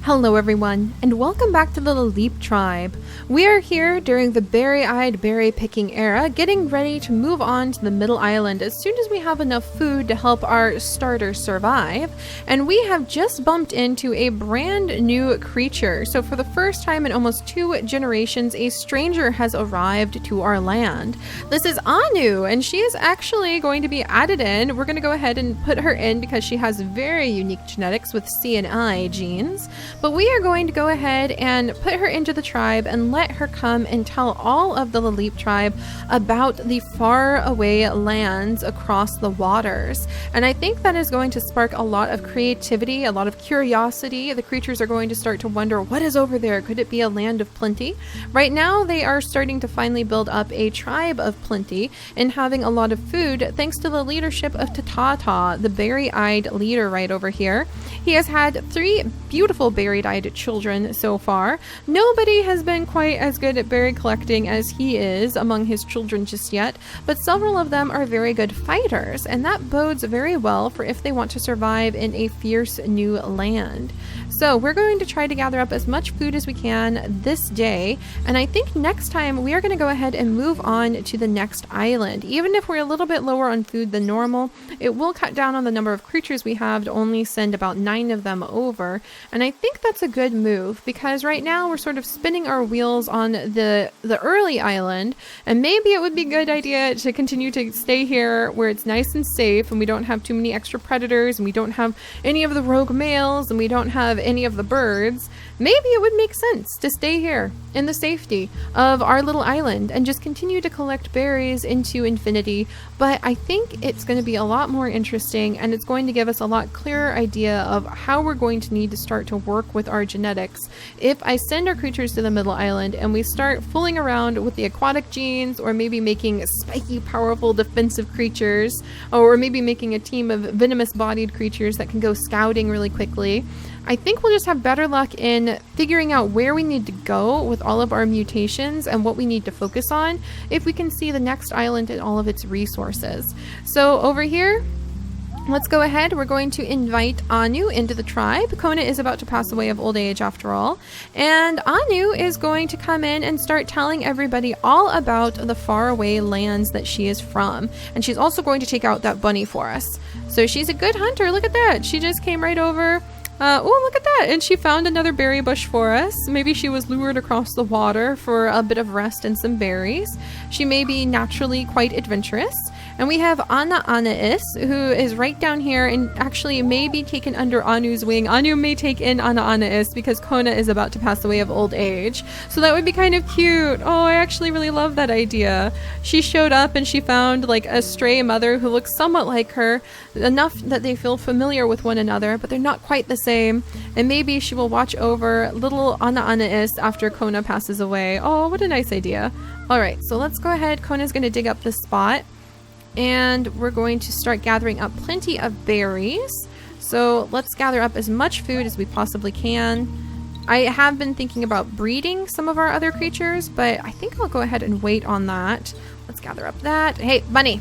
Hello everyone, and welcome back to the Leap Tribe. We are here during the berry-eyed berry picking era, getting ready to move on to the middle island as soon as we have enough food to help our starters survive. And we have just bumped into a brand new creature. So for the first time in almost 2 generations, a stranger has arrived to our land. This is Anu, and she is actually going to be added in. We're going to go ahead and put her in because she has very unique genetics with C and I genes. But we are going to go ahead and put her into the tribe and let her come and tell all of the Leap tribe about the far away lands across the waters. And I think that is going to spark a lot of creativity, a lot of curiosity. The creatures are going to start to wonder, what is over there? Could it be a land of plenty? Right now, they are starting to finally build up a tribe of plenty and having a lot of food thanks to the leadership of Tatata, the berry-eyed leader right over here. He has had 3 beautiful berry-eyed children so far. Nobody has been quite as good at berry collecting as he is among his children just yet, but several of them are very good fighters, and that bodes very well for if they want to survive in a fierce new land. So we're going to try to gather up as much food as we can this day, and I think next time we are going to go ahead and move on to the next island. Even if we're a little bit lower on food than normal, it will cut down on the number of creatures we have to only send about 9 of them over, and I think that's a good move because right now we're sort of spinning our wheels on the early island, and maybe it would be a good idea to continue to stay here where it's nice and safe and we don't have too many extra predators and we don't have any of the rogue males and we don't have any of the birds. Maybe it would make sense to stay here in the safety of our little island and just continue to collect berries into infinity. But I think it's going to be a lot more interesting, and it's going to give us a lot clearer idea of how we're going to need to start to work with our genetics if I send our creatures to the middle island and we start fooling around with the aquatic genes, or maybe making spiky, powerful defensive creatures, or maybe making a team of venomous bodied creatures that can go scouting really quickly. I think we'll just have better luck in figuring out where we need to go with all of our mutations and what we need to focus on if we can see the next island and all of its resources. So over here, let's go ahead. We're going to invite Anu into the tribe. Kona is about to pass away of old age after all. And Anu is going to come in and start telling everybody all about the faraway lands that she is from. And she's also going to take out that bunny for us. So she's a good hunter. Look at that. She just came right over. Oh, look at that. And she found another berry bush for us. Maybe she was lured across the water for a bit of rest and some berries. She may be naturally quite adventurous. And we have Anais, who is right down here and actually may be taken under Anu's wing. Anu may take in Anais because Kona is about to pass away of old age. So that would be kind of cute. Oh, I actually really love that idea. She showed up and she found like a stray mother who looks somewhat like her, enough that they feel familiar with one another, but they're not quite the same. And maybe she will watch over little Anais after Kona passes away. Oh, what a nice idea. All right, so let's go ahead. Kona's going to dig up this spot. And we're going to start gathering up plenty of berries. So let's gather up as much food as we possibly can. I have been thinking about breeding some of our other creatures, but I think I'll go ahead and wait on that. Let's gather up that. Hey, bunny.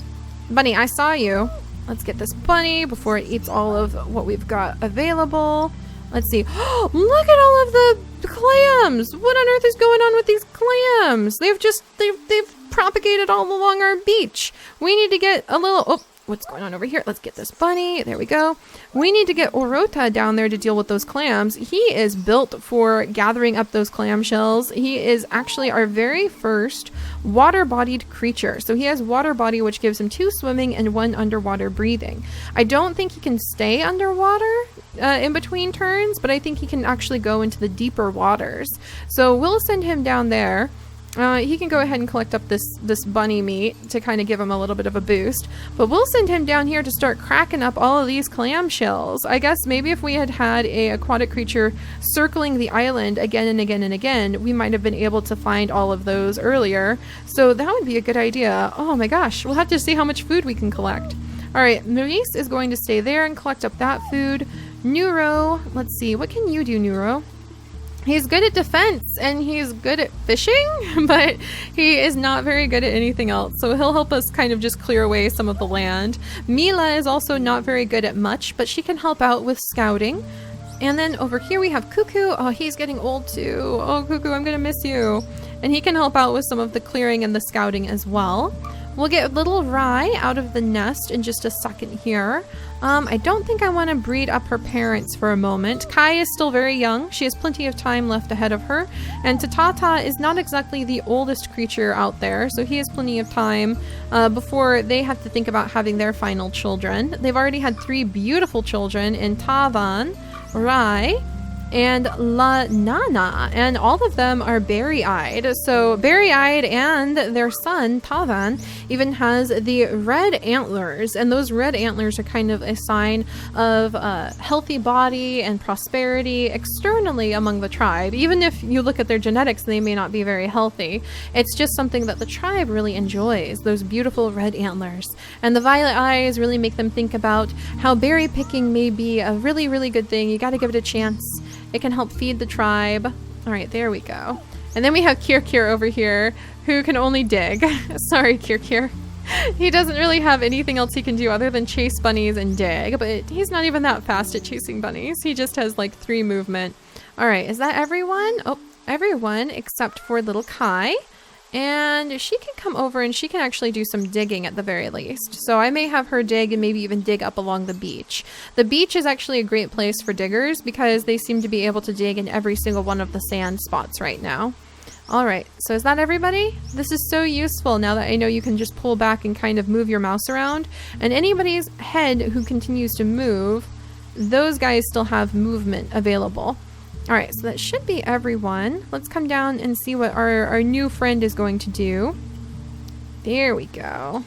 Bunny, I saw you. Let's get this bunny before it eats all of what we've got available. Let's see. Oh, look at all of the clams. What on earth is going on with these clams? They've propagated all along our beach. We need to get a little... Oh, what's going on over here? Let's get this bunny. There we go. We need to get Orota down there to deal with those clams. He is built for gathering up those clam shells. He is actually our very first water-bodied creature. So he has water body, which gives him 2 swimming and 1 underwater breathing. I don't think he can stay underwater in between turns, but I think he can actually go into the deeper waters. So we'll send him down there. He can go ahead and collect up this bunny meat to kind of give him a little bit of a boost. But we'll send him down here to start cracking up all of these clam shells. I guess maybe if we had had a aquatic creature circling the island again and again and again, we might have been able to find all of those earlier. So that would be a good idea. Oh my gosh, we'll have to see how much food we can collect. All right, Maurice is going to stay there and collect up that food. Neuro, let's see, what can you do, Neuro? He's good at defense and he's good at fishing, but he is not very good at anything else. So he'll help us kind of just clear away some of the land. Mila is also not very good at much, but she can help out with scouting. And then over here we have Cuckoo. Oh, he's getting old too. Oh, Cuckoo, I'm gonna miss you. And he can help out with some of the clearing and the scouting as well. We'll get little Rye out of the nest in just a second here. I don't think I want to breed up her parents for a moment. Kai is still very young. She has plenty of time left ahead of her. And Tatata is not exactly the oldest creature out there, so he has plenty of time before they have to think about having their final children. They've already had 3 beautiful children in Tavan, Rai, and La Nana, and all of them are berry-eyed. So berry-eyed, and their son Tavan even has the red antlers, and those red antlers are kind of a sign of a healthy body and prosperity externally among the tribe. Even if you look at their genetics, they may not be very healthy. It's just something that the tribe really enjoys, those beautiful red antlers. And the violet eyes really make them think about how berry picking may be a really, really good thing. You got to give it a chance. It can help feed the tribe. All right, there we go. And then we have Kirkir over here, who can only dig. Sorry, Kirkir. He doesn't really have anything else he can do other than chase bunnies and dig, but he's not even that fast at chasing bunnies. He just has like 3 movement. All right, is that everyone? Oh, everyone except for little Kai. And she can come over and she can actually do some digging at the very least. So I may have her dig and maybe even dig up along the beach. The beach is actually a great place for diggers because they seem to be able to dig in every single one of the sand spots right now. All right, so is that everybody? This is so useful now that I know you can just pull back and kind of move your mouse around. And anybody's head who continues to move, those guys still have movement available. All right, so that should be everyone. Let's come down and see what our new friend is going to do. There we go.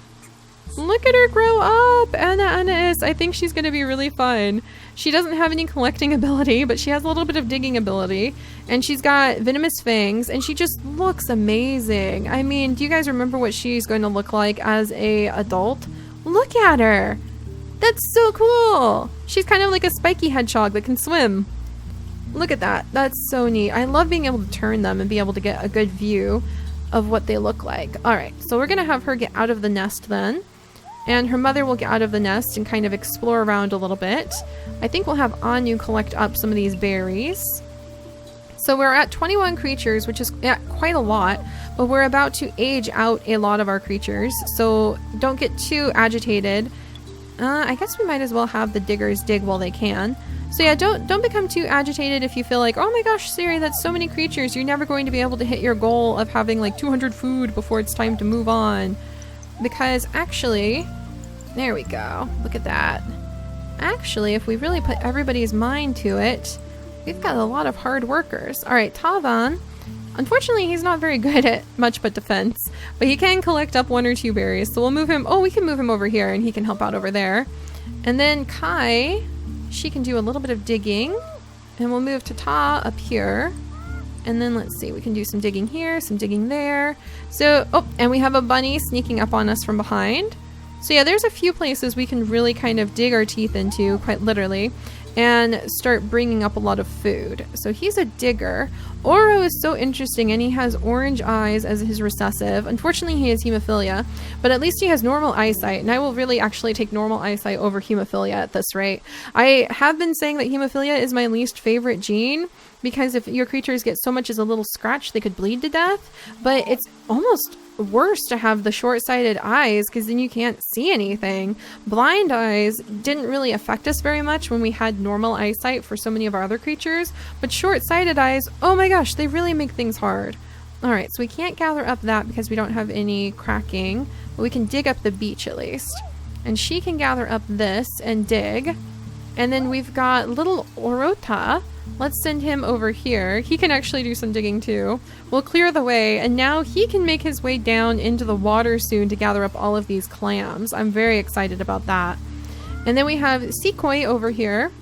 Look at her grow up! Anna is. I think she's going to be really fun. She doesn't have any collecting ability, but she has a little bit of digging ability. And she's got venomous fangs, and she just looks amazing. I mean, do you guys remember what she's going to look like as a adult? Look at her! That's so cool! She's kind of like a spiky hedgehog that can swim. Look at that. That's so neat. I love being able to turn them and be able to get a good view of what they look like. All right, so we're going to have her get out of the nest then. And her mother will get out of the nest and kind of explore around a little bit. I think we'll have Anu collect up some of these berries. So we're at 21 creatures, which is quite a lot, but we're about to age out a lot of our creatures. So don't get too agitated. I guess we might as well have the diggers dig while they can. So yeah, don't become too agitated if you feel like, oh my gosh, Seri, that's so many creatures. You're never going to be able to hit your goal of having like 200 food before it's time to move on. Because actually, there we go. Look at that. Actually, if we really put everybody's mind to it, we've got a lot of hard workers. All right, Tavan. Unfortunately, he's not very good at much but defense, but he can collect up 1 or 2 berries. So we'll move him. Oh, we can move him over here and he can help out over there. And then Kai, she can do a little bit of digging, and we'll move Ta up here. And then let's see, we can do some digging here, some digging there. So, oh, and we have a bunny sneaking up on us from behind. So yeah, there's a few places we can really kind of dig our teeth into, quite literally, and start bringing up a lot of food. So he's a digger. Oro is so interesting, and he has orange eyes as his recessive. Unfortunately, he has hemophilia, but at least he has normal eyesight, and I will really actually take normal eyesight over hemophilia at this rate. I have been saying that hemophilia is my least favorite gene, because if your creatures get so much as a little scratch, they could bleed to death, but it's almost worse to have the short-sighted eyes because then you can't see anything. Blind eyes didn't really affect us very much when we had normal eyesight for so many of our other creatures, but short-sighted eyes, oh my gosh, they really make things hard. Alright, so we can't gather up that because we don't have any cracking, but we can dig up the beach at least. And she can gather up this and dig. And then we've got little Orota. Let's send him over here. He can actually do some digging too. We'll clear the way, and now he can make his way down into the water soon to gather up all of these clams. I'm very excited about that. And then we have Sequoia over here.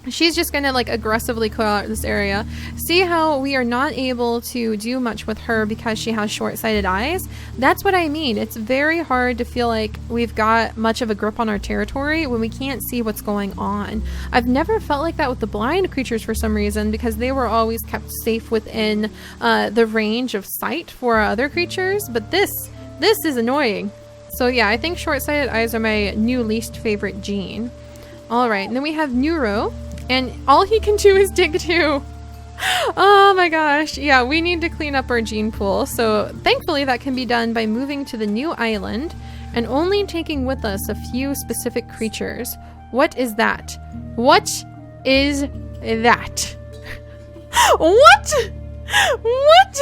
She's just gonna like aggressively clear out this area. See how we are not able to do much with her because she has short-sighted eyes? That's what I mean. It's very hard to feel like we've got much of a grip on our territory when we can't see what's going on. I've never felt like that with the blind creatures for some reason because they were always kept safe within the range of sight for our other creatures, but this is annoying. So yeah, I think short-sighted eyes are my new least favorite gene. All right, and then we have Neuro. And all he can do is dig too. Oh my gosh. Yeah, we need to clean up our gene pool. So thankfully that can be done by moving to the new island and only taking with us a few specific creatures. What is that? What is that? What? What?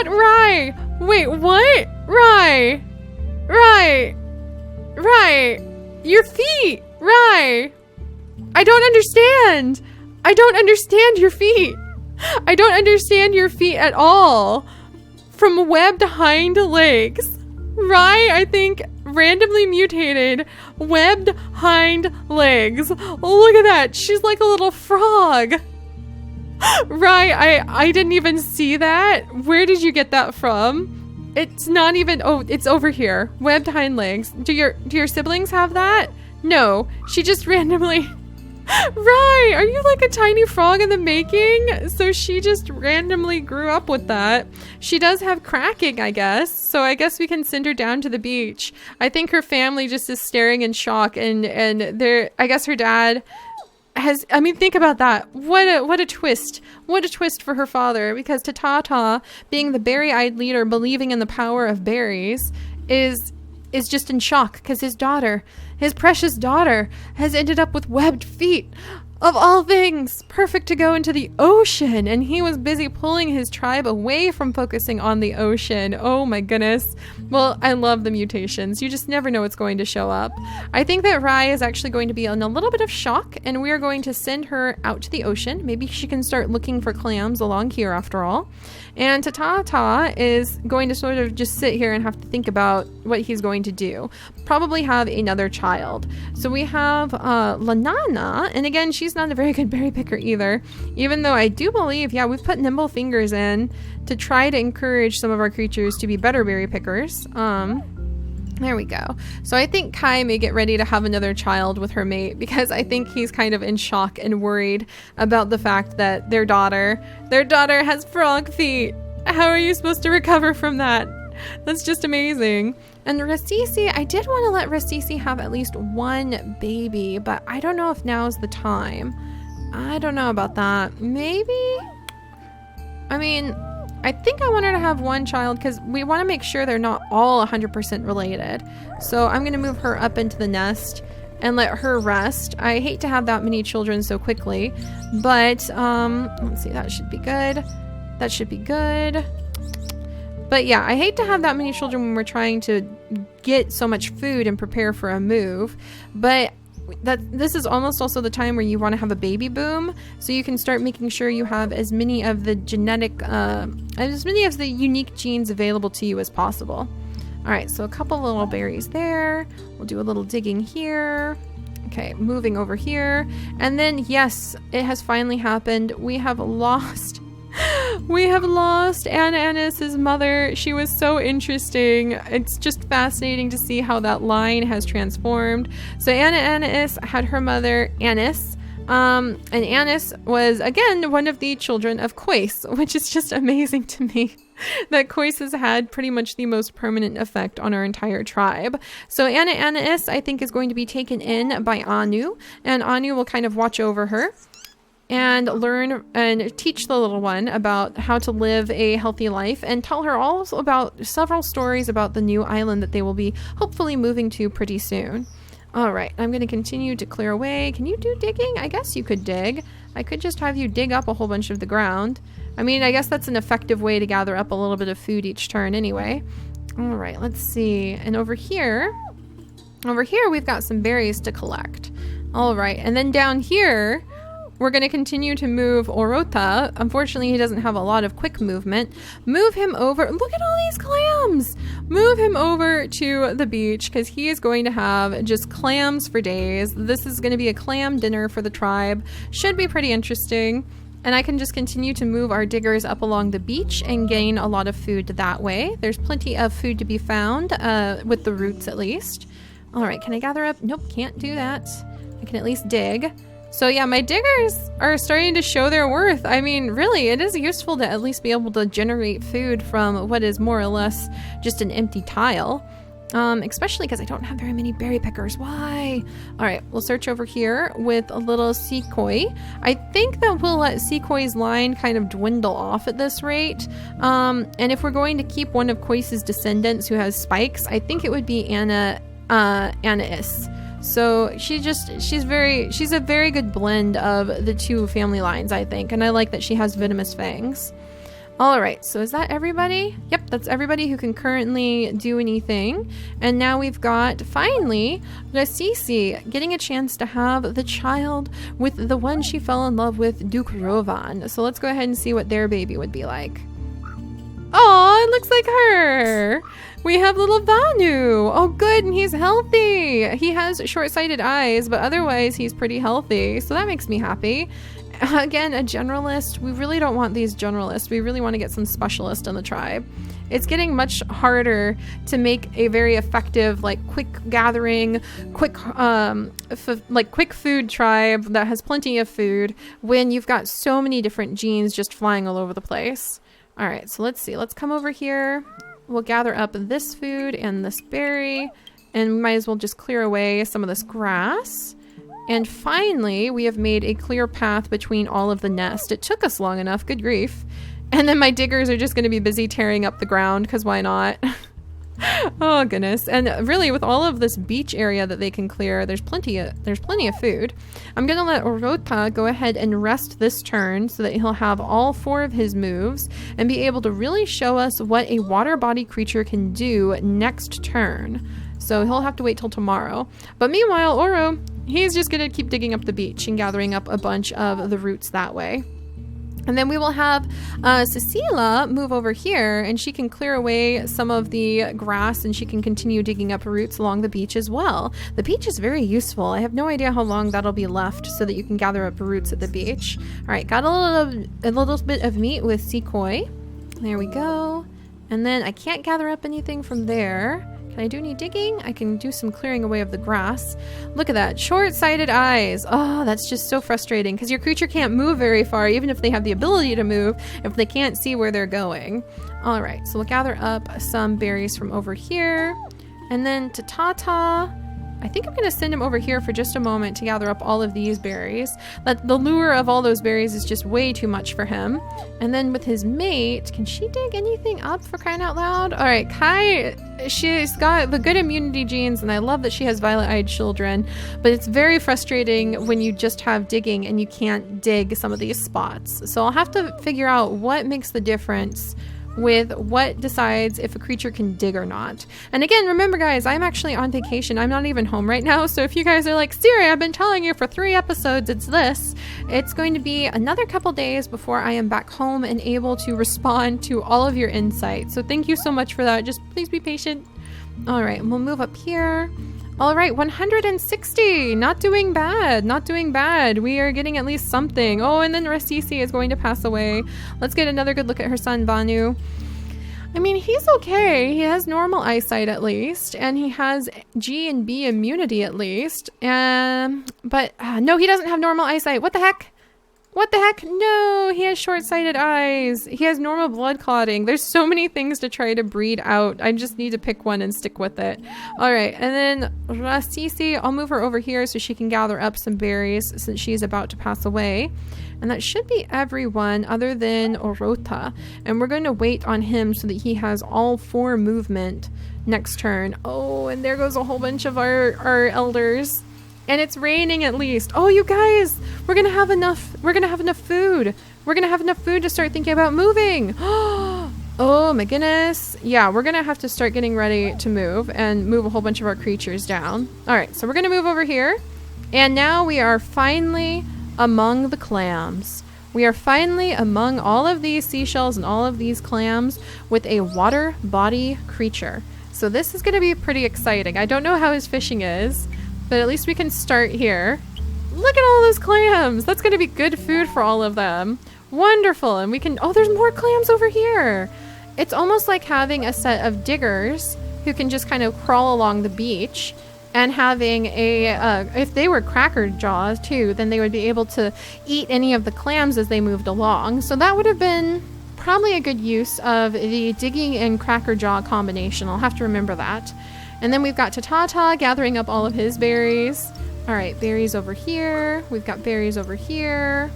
Rye. Wait, what? Rye. Your feet. Rye. I don't understand. I don't understand your feet. I don't understand your feet at all. From webbed hind legs. Rye, I think, randomly mutated webbed hind legs. Look at that. She's like a little frog. Rye, I didn't even see that. Where did you get that from? It's not even, oh, it's over here. Webbed hind legs. Do your siblings have that? No, she just randomly... Rye, are you like a tiny frog in the making? So she just randomly grew up with that. She does have cracking, I guess. So I guess we can send her down to the beach. I think her family just is staring in shock, and I guess her dad has, I mean, think about that. What a twist. What a twist for her father, because Tata, being the berry-eyed leader, believing in the power of berries, is just in shock because his daughter, his precious daughter, has ended up with webbed feet. Of all things, perfect to go into the ocean. And he was busy pulling his tribe away from focusing on the ocean. Oh my goodness. Well, I love the mutations. You just never know what's going to show up. I think that Rye is actually going to be in a little bit of shock, and we are going to send her out to the ocean. Maybe she can start looking for clams along here after all. And Tata is going to sort of just sit here and have to think about what he's going to do. Probably have another child. So we have Lanana, and again, she's not a very good berry picker either. Even though I do believe, yeah, we've put nimble fingers in to try to encourage some of our creatures to be better berry pickers. There we go. So I think Kai may get ready to have another child with her mate, because I think he's kind of in shock and worried about the fact that their daughter has frog feet. How are you supposed to recover from that? That's just amazing. And Rasisi, I did want to let Rasisi have at least one baby, but I don't know if now's the time. I don't know about that. Maybe? I mean, I think I want her to have one child because we want to make sure they're not all 100% related. So I'm going to move her up into the nest and let her rest. I hate to have that many children so quickly, but let's see, that should be good. That should be good. But yeah, I hate to have that many children when we're trying to get so much food and prepare for a move. But this is almost also the time where you want to have a baby boom, so you can start making sure you have as many of the as many of the unique genes available to you as possible. All right, so a couple little berries there. We'll do a little digging here. Okay, moving over here. And then, yes, it has finally happened. We have lost Anna Annis's mother. She was so interesting. It's just fascinating to see how that line has transformed. So Anna Annis had her mother Annis, and Annis was again one of the children of Quace, which is just amazing to me that Quace has had pretty much the most permanent effect on our entire tribe. So Anna Annis, I think, is going to be taken in by Anu, and Anu will kind of watch over her and learn and teach the little one about how to live a healthy life, and tell her also about several stories about the new island that they will be hopefully moving to pretty soon. All right, I'm going to continue to clear away. Can you do digging? I guess you could dig. I could just have you dig up a whole bunch of the ground. I mean, I guess that's an effective way to gather up a little bit of food each turn anyway. All right, let's see. And over here we've got some berries to collect. All right, and then down here, we're going to continue to move Orota. Unfortunately, he doesn't have a lot of quick movement. Move him over. Look at all these clams. Move him over to the beach because he is going to have just clams for days. This is going to be a clam dinner for the tribe. Should be pretty interesting. And I can just continue to move our diggers up along the beach and gain a lot of food that way. There's plenty of food to be found, with the roots at least. All right, can I gather up? Nope, can't do that. I can at least dig. So yeah, my diggers are starting to show their worth. I mean, really, it is useful to at least be able to generate food from what is more or less just an empty tile. especially because I don't have very many berry pickers. Why? All right, we'll search over here with a little sequoia. I think that we'll let sequoia's line kind of dwindle off at this rate. And if we're going to keep one of Koi's descendants who has spikes, I think it would be Anais. So she's a very good blend of the two family lines, I think. And I like that she has venomous fangs. All right, so is that everybody? Yep, that's everybody who can currently do anything. And now we've got, finally, Rasisi getting a chance to have the child with the one she fell in love with, Duke Rovan. So let's go ahead and see what their baby would be like. Oh, it looks like her. We have little Vanu. Oh, good, and he's healthy. He has short-sighted eyes, but otherwise he's pretty healthy. So that makes me happy. Again, a generalist. We really don't want these generalists. We really want to get some specialists in the tribe. It's getting much harder to make a very effective, like, quick gathering, quick food tribe that has plenty of food when you've got so many different genes just flying all over the place. All right, so let's see. Let's come over here. We'll gather up this food and this berry, and we might as well just clear away some of this grass. And finally, we have made a clear path between all of the nest. It took us long enough, good grief. And then my diggers are just going to be busy tearing up the ground, because why not? Oh, goodness. And really, with all of this beach area that they can clear, there's plenty of food. I'm going to let Orota go ahead and rest this turn so that he'll have all 4 of his moves and be able to really show us what a water body creature can do next turn. So he'll have to wait till tomorrow. But meanwhile, Oro, he's just going to keep digging up the beach and gathering up a bunch of the roots that way. And then we will have Cecilia move over here, and she can clear away some of the grass, and she can continue digging up roots along the beach as well. The beach is very useful. I have no idea how long that'll be left so that you can gather up roots at the beach. All right, got a little bit of meat with sequoia. There we go. And then I can't gather up anything from there. Can I do any digging? I can do some clearing away of the grass. Look at that. Short-sighted eyes. Oh, that's just so frustrating because your creature can't move very far, even if they have the ability to move, if they can't see where they're going. All right, so we'll gather up some berries from over here. And then to Tata, I think I'm going to send him over here for just a moment to gather up all of these berries. But the lure of all those berries is just way too much for him. And then with his mate, can she dig anything up for crying out loud? All right, Kai, she's got the good immunity genes, and I love that she has violet-eyed children. But it's very frustrating when you just have digging and you can't dig some of these spots. So I'll have to figure out what makes the difference with what decides if a creature can dig or not. And again, remember guys, I'm actually on vacation. I'm not even home right now. So if you guys are like, Siri, I've been telling you for 3 episodes, it's going to be another couple days before I am back home and able to respond to all of your insights. So thank you so much for that. Just please be patient. All right, we'll move up here. All right, 160. Not doing bad. Not doing bad. We are getting at least something. Oh, and then Rasisi is going to pass away. Let's get another good look at her son, Vanu. I mean, he's okay. He has normal eyesight at least, and he has G and B immunity at least. But no, he doesn't have normal eyesight. What the heck? What the heck? No, he has short-sighted eyes. He has normal blood clotting. There's so many things to try to breed out. I just need to pick one and stick with it. All right, and then Rasisi, I'll move her over here so she can gather up some berries since she's about to pass away. And that should be everyone other than Orota. And we're going to wait on him so that he has all 4 movement next turn. Oh, and there goes a whole bunch of our elders. And it's raining at least. Oh, you guys, we're going to have enough. We're going to have enough food. We're going to have enough food to start thinking about moving. Oh my goodness. Yeah, we're going to have to start getting ready to move and move a whole bunch of our creatures down. All right, so we're going to move over here. And now we are finally among the clams. We are finally among all of these seashells and all of these clams with a water body creature. So this is going to be pretty exciting. I don't know how his fishing is, but at least we can start here. Look at all those clams. That's going to be good food for all of them. Wonderful. And we can... Oh, there's more clams over here. It's almost like having a set of diggers who can just kind of crawl along the beach, and having a... if they were cracker jaws too, then they would be able to eat any of the clams as they moved along. So that would have been probably a good use of the digging and cracker jaw combination. I'll have to remember that. And then we've got Tata gathering up all of his berries. All right, berries over here. We've got berries over here.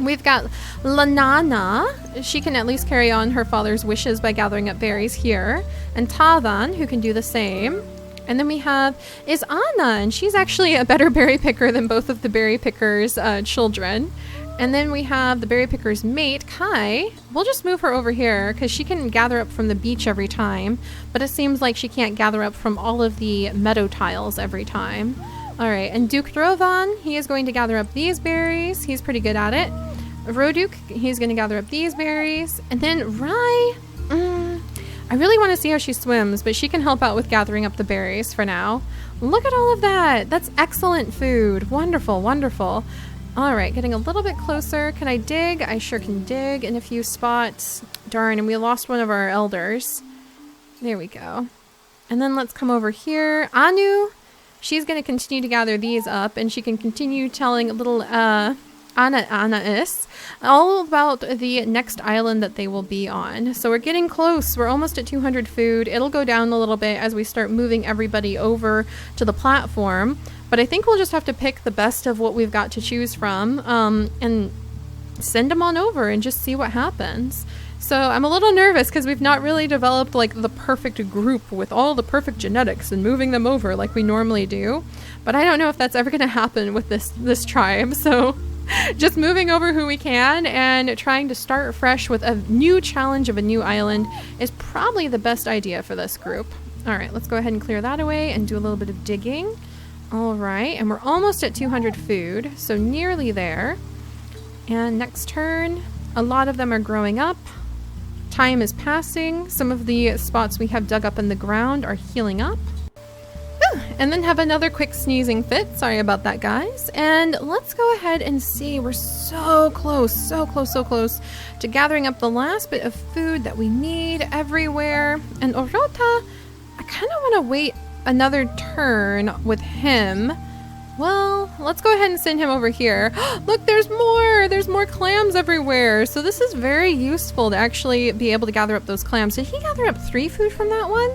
We've got Lanana. She can at least carry on her father's wishes by gathering up berries here. And Tavan, who can do the same. And then we have is Anna, and she's actually a better berry picker than both of the berry pickers' children. And then we have the berry picker's mate, Kai. We'll just move her over here because she can gather up from the beach every time, but it seems like she can't gather up from all of the meadow tiles every time. All right, and Duke Drovan, he is going to gather up these berries. He's pretty good at it. Roduk, he's going to gather up these berries. And then Rai, I really want to see how she swims, but she can help out with gathering up the berries for now. Look at all of that. That's excellent food. Wonderful, wonderful. All right, getting a little bit closer. Can I dig? I sure can dig in a few spots. Darn, and we lost one of our elders. There we go. And then let's come over here. Anu, she's going to continue to gather these up, and she can continue telling little Anais all about the next island that they will be on. So we're getting close. We're almost at 200 food. It'll go down a little bit as we start moving everybody over to the platform. But I think we'll just have to pick the best of what we've got to choose from and send them on over and just see what happens. So I'm a little nervous because we've not really developed like the perfect group with all the perfect genetics and moving them over like we normally do. But I don't know if that's ever going to happen with this tribe. So just moving over who we can and trying to start fresh with a new challenge of a new island is probably the best idea for this group. All right, let's go ahead and clear that away and do a little bit of digging. All right, and we're almost at 200 food, so nearly there. And next turn, a lot of them are growing up. Time is passing. Some of the spots we have dug up in the ground are healing up. And then have another quick sneezing fit. Sorry about that, guys. And let's go ahead and see. We're so close, so close, so close to gathering up the last bit of food that we need everywhere. And Orota, I kind of want to wait another turn with him. Well, let's go ahead and send him over here. Look, there's more! There's more clams everywhere. So this is very useful to actually be able to gather up those clams. Did he gather up 3 food from that one?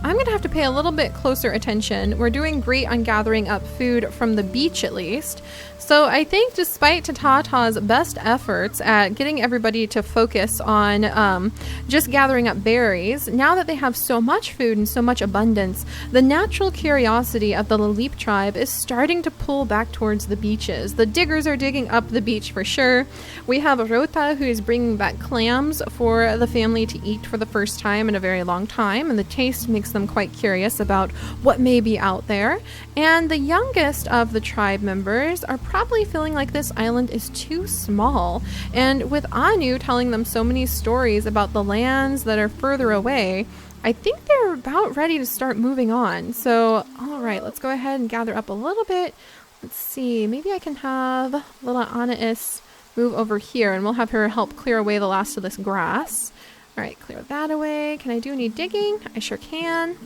I'm going to have to pay a little bit closer attention. We're doing great on gathering up food from the beach at least. So I think despite Tatata's best efforts at getting everybody to focus on just gathering up berries, now that they have so much food and so much abundance, the natural curiosity of the Lalip tribe is starting to pull back towards the beaches. The diggers are digging up the beach for sure. We have Rota who is bringing back clams for the family to eat for the first time in a very long time, and the taste makes them quite curious about what may be out there. And the youngest of the tribe members are probably feeling like this island is too small. And with Anu telling them so many stories about the lands that are further away, I think they're about ready to start moving on. So, all right, let's go ahead and gather up a little bit. Let's see, maybe I can have little Anais move over here and we'll have her help clear away the last of this grass. All right, clear that away. Can I do any digging? I sure can.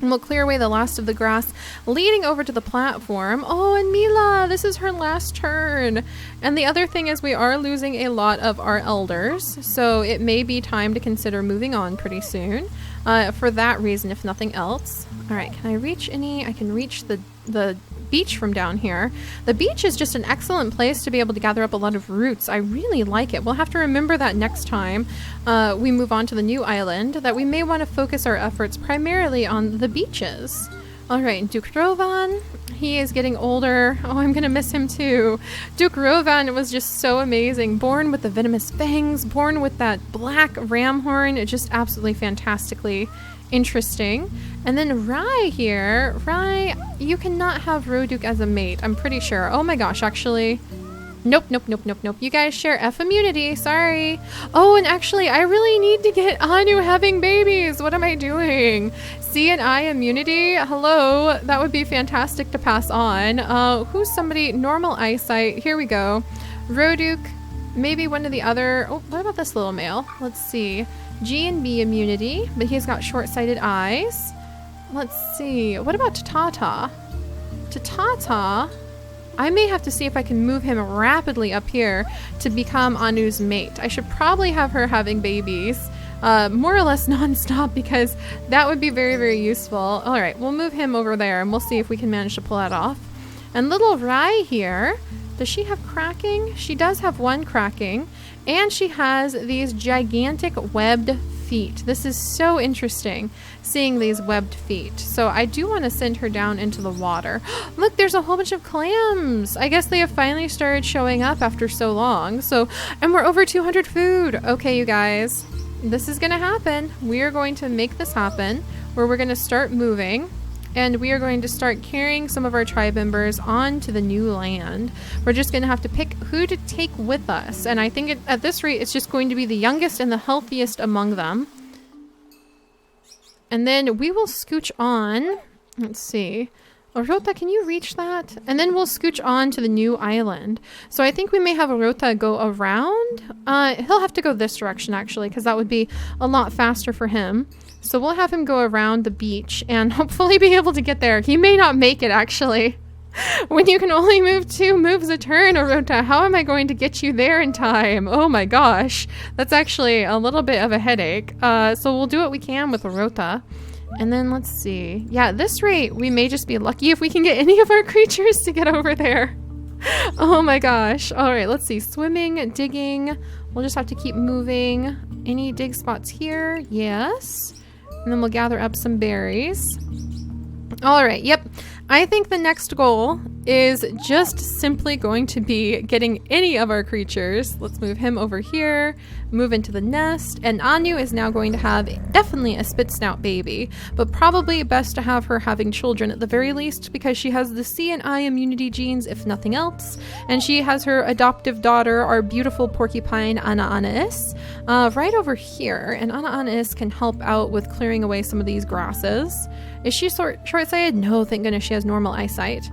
And we'll clear away the last of the grass, leading over to the platform. Oh, and Mila, this is her last turn. And the other thing is we are losing a lot of our elders, so it may be time to consider moving on pretty soon. For that reason, if nothing else. All right, can I reach any? I can reach the beach from down here. The beach is just an excellent place to be able to gather up a lot of roots. I really like it. We'll have to remember that next time we move on to the new island, that we may want to focus our efforts primarily on the beaches. All right, Duke Rovan, he is getting older. Oh, I'm gonna miss him too. Duke Rovan was just so amazing. Born with the venomous fangs, born with that black ram horn, just absolutely fantastically interesting. And then Rai here. Rai, you cannot have Roduk as a mate, I'm pretty sure. Oh my gosh, actually. Nope. You guys share F immunity. Sorry. Oh, and actually, I really need to get Anu having babies. What am I doing? C and I immunity. Hello. That would be fantastic to pass on. Who's somebody? Normal eyesight. Here we go. Roduk. Maybe one of the other. Oh, what about this little male? Let's see. G and B immunity, but he's got short-sighted eyes. Let's see. What about Tatata? Tatata, I may have to see if I can move him rapidly up here to become Anu's mate. I should probably have her having babies more or less non-stop, because that would be very, very useful. All right, we'll move him over there and we'll see if we can manage to pull that off. And little Rai here, does she have cracking? She does have one cracking, and she has these gigantic webbed feet. This is so interesting, seeing these webbed feet. So I do want to send her down into the water. Look, there's a whole bunch of clams. I guess they have finally started showing up after so long. So, and we're over 200 food. Okay, you guys, this is gonna happen. We are going to make this happen, where we're gonna start moving. And we are going to start carrying some of our tribe members on to the new land. We're just going to have to pick who to take with us. And I think at this rate, it's just going to be the youngest and the healthiest among them. And then we will scooch on. Let's see. Rota, can you reach that? And then we'll scooch on to the new island. So I think we may have Rota go around. He'll have to go this direction, actually, because that would be a lot faster for him. So we'll have him go around the beach and hopefully be able to get there. He may not make it, actually. When you can only move 2 moves a turn, Rota, how am I going to get you there in time? Oh my gosh. That's actually a little bit of a headache. So we'll do what we can with Rota. And then let's see. Yeah, at this rate, we may just be lucky if we can get any of our creatures to get over there. Oh my gosh. All right, let's see. Swimming, digging. We'll just have to keep moving. Any dig spots here? Yes. And then we'll gather up some berries. All right, yep. I think the next goal is just simply going to be getting any of our creatures. Let's move him over here, move into the nest, and Anu is now going to have definitely a spit snout baby, but probably best to have her having children at the very least, because she has the C and I immunity genes, if nothing else, and she has her adoptive daughter, our beautiful porcupine Ana Anais, right over here, and Ana Anais can help out with clearing away some of these grasses. Is she short-sighted? No, thank goodness she has normal eyesight.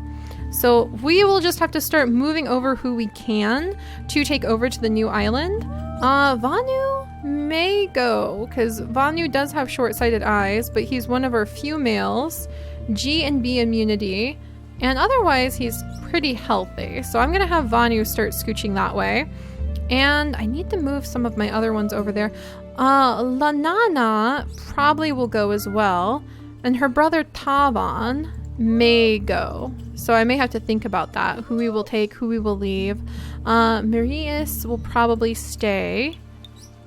So we will just have to start moving over who we can to take over to the new island. Vanu may go, because Vanu does have short-sighted eyes, but he's one of our few males, G and B immunity, and otherwise he's pretty healthy. So I'm going to have Vanu start scooching that way. And I need to move some of my other ones over there. Lanana probably will go as well. And her brother Tavan may go. So I may have to think about that. Who we will take, who we will leave. Marius will probably stay.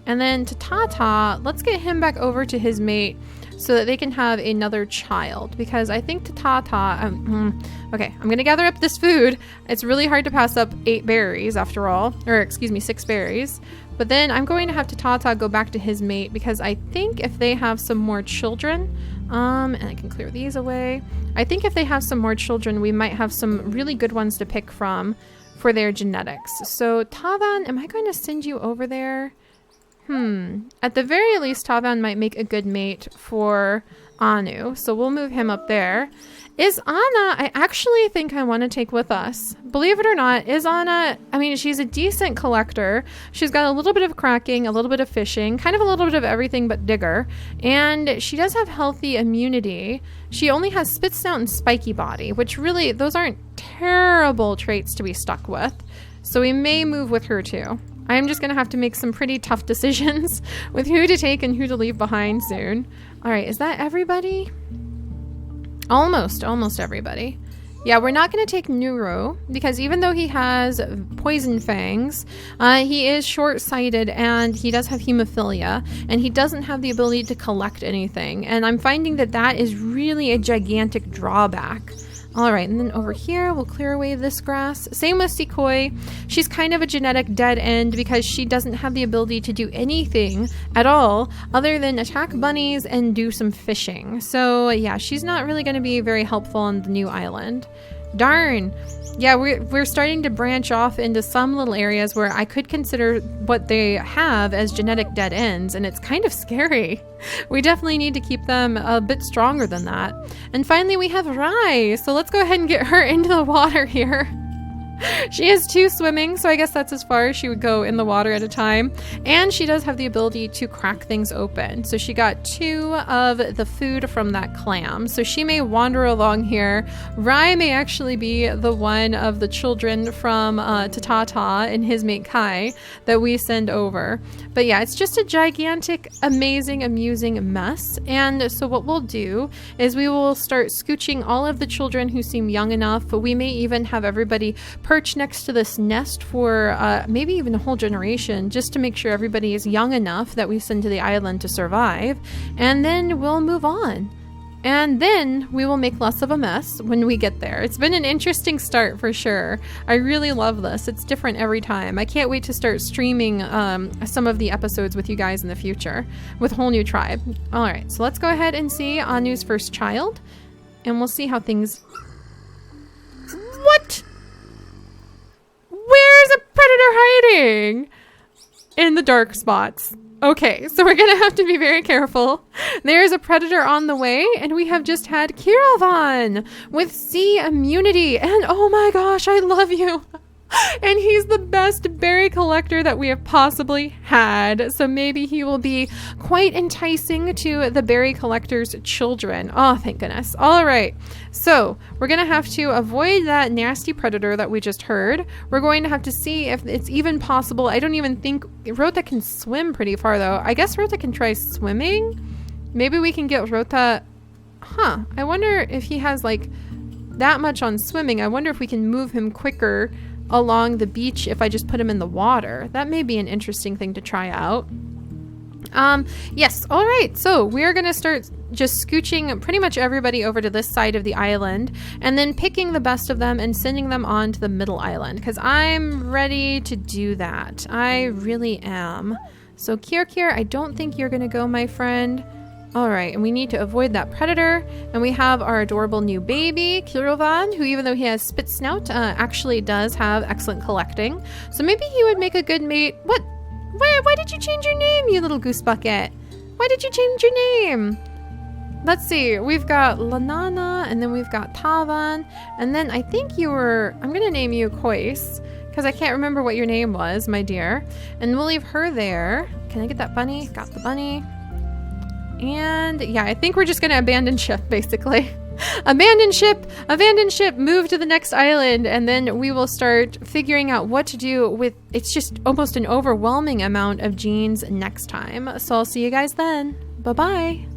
And then Tatata, let's get him back over to his mate so that they can have another child. Because I think Tatata... okay, I'm going to gather up this food. It's really hard to pass up 8 berries after all. Or excuse me, 6 berries. But then I'm going to have Tatata go back to his mate, because I think if they have some more children... and I can clear these away. I think if they have some more children, we might have some really good ones to pick from for their genetics. So Tavan, am I going to send you over there? At the very least, Tavan might make a good mate for Anu. So we'll move him up there. Is Anna, I actually think I want to take with us. Believe it or not, is Anna, I mean, she's a decent collector. She's got a little bit of cracking, a little bit of fishing, kind of a little bit of everything but digger. And she does have healthy immunity. She only has spit snout and spiky body, which really, those aren't terrible traits to be stuck with. So we may move with her too. I'm just going to have to make some pretty tough decisions with who to take and who to leave behind soon. All right, is that everybody? Almost everybody. Yeah, we're not going to take Nuro, because even though he has poison fangs, he is short-sighted and he does have hemophilia, and he doesn't have the ability to collect anything. And I'm finding that that is really a gigantic drawback. All right, and then over here, we'll clear away this grass. Same with Sequoia. She's kind of a genetic dead end because she doesn't have the ability to do anything at all other than attack bunnies and do some fishing. So yeah, she's not really going to be very helpful on the new island. Darn. Yeah, we're starting to branch off into some little areas where I could consider what they have as genetic dead ends, and it's kind of scary. We definitely need to keep them a bit stronger than that. And finally, we have Rai, so let's go ahead and get her into the water here. She has 2 swimming, so I guess that's as far as she would go in the water at a time. And she does have the ability to crack things open. So she got 2 of the food from that clam. So she may wander along here. Rai may actually be the one of the children from Tatata and his mate Kai that we send over. But yeah, it's just a gigantic, amazing, amusing mess. And so what we'll do is we will start scooching all of the children who seem young enough. But we may even have everybody perch next to this nest for maybe even a whole generation, just to make sure everybody is young enough that we send to the island to survive. And then we'll move on. And then we will make less of a mess when we get there. It's been an interesting start for sure. I really love this. It's different every time. I can't wait to start streaming some of the episodes with you guys in the future with a whole new tribe. All right, so let's go ahead and see Anu's first child, and we'll see how things... What? Where's a predator hiding? In the dark spots. Okay, so we're gonna have to be very careful. There's a predator on the way, and we have just had Kiravan with sea immunity. And oh my gosh, I love you. And he's the best berry collector that we have possibly had. So maybe he will be quite enticing to the berry collector's children. Oh, thank goodness. All right. So we're going to have to avoid that nasty predator that we just heard. We're going to have to see if it's even possible. I don't even think Rota can swim pretty far, though. I guess Rota can try swimming. Maybe we can get Rota... I wonder if he has, like, that much on swimming. I wonder if we can move him quicker along the beach if I just put him in the water. That may be an interesting thing to try out. Yes, all right, so we're gonna start just scooching pretty much everybody over to this side of the island and then picking the best of them and sending them on to the middle island, because I'm ready to do that. I really am. So Kirkir, I don't think you're gonna go, my friend. All right, and we need to avoid that predator. And we have our adorable new baby, Kirovan, who even though he has spit snout, actually does have excellent collecting. So maybe he would make a good mate. What? Why did you change your name, you little goose bucket? Why did you change your name? Let's see, we've got Lanana, and then we've got Tavan, and then I think I'm gonna name you Kois, because I can't remember what your name was, my dear. And we'll leave her there. Can I get that bunny? Got the bunny. And yeah, I think we're just going to abandon ship, basically. Abandon ship, move to the next island, and then we will start figuring out what to do with, it's just almost an overwhelming amount of genes next time. So I'll see you guys then. Bye-bye.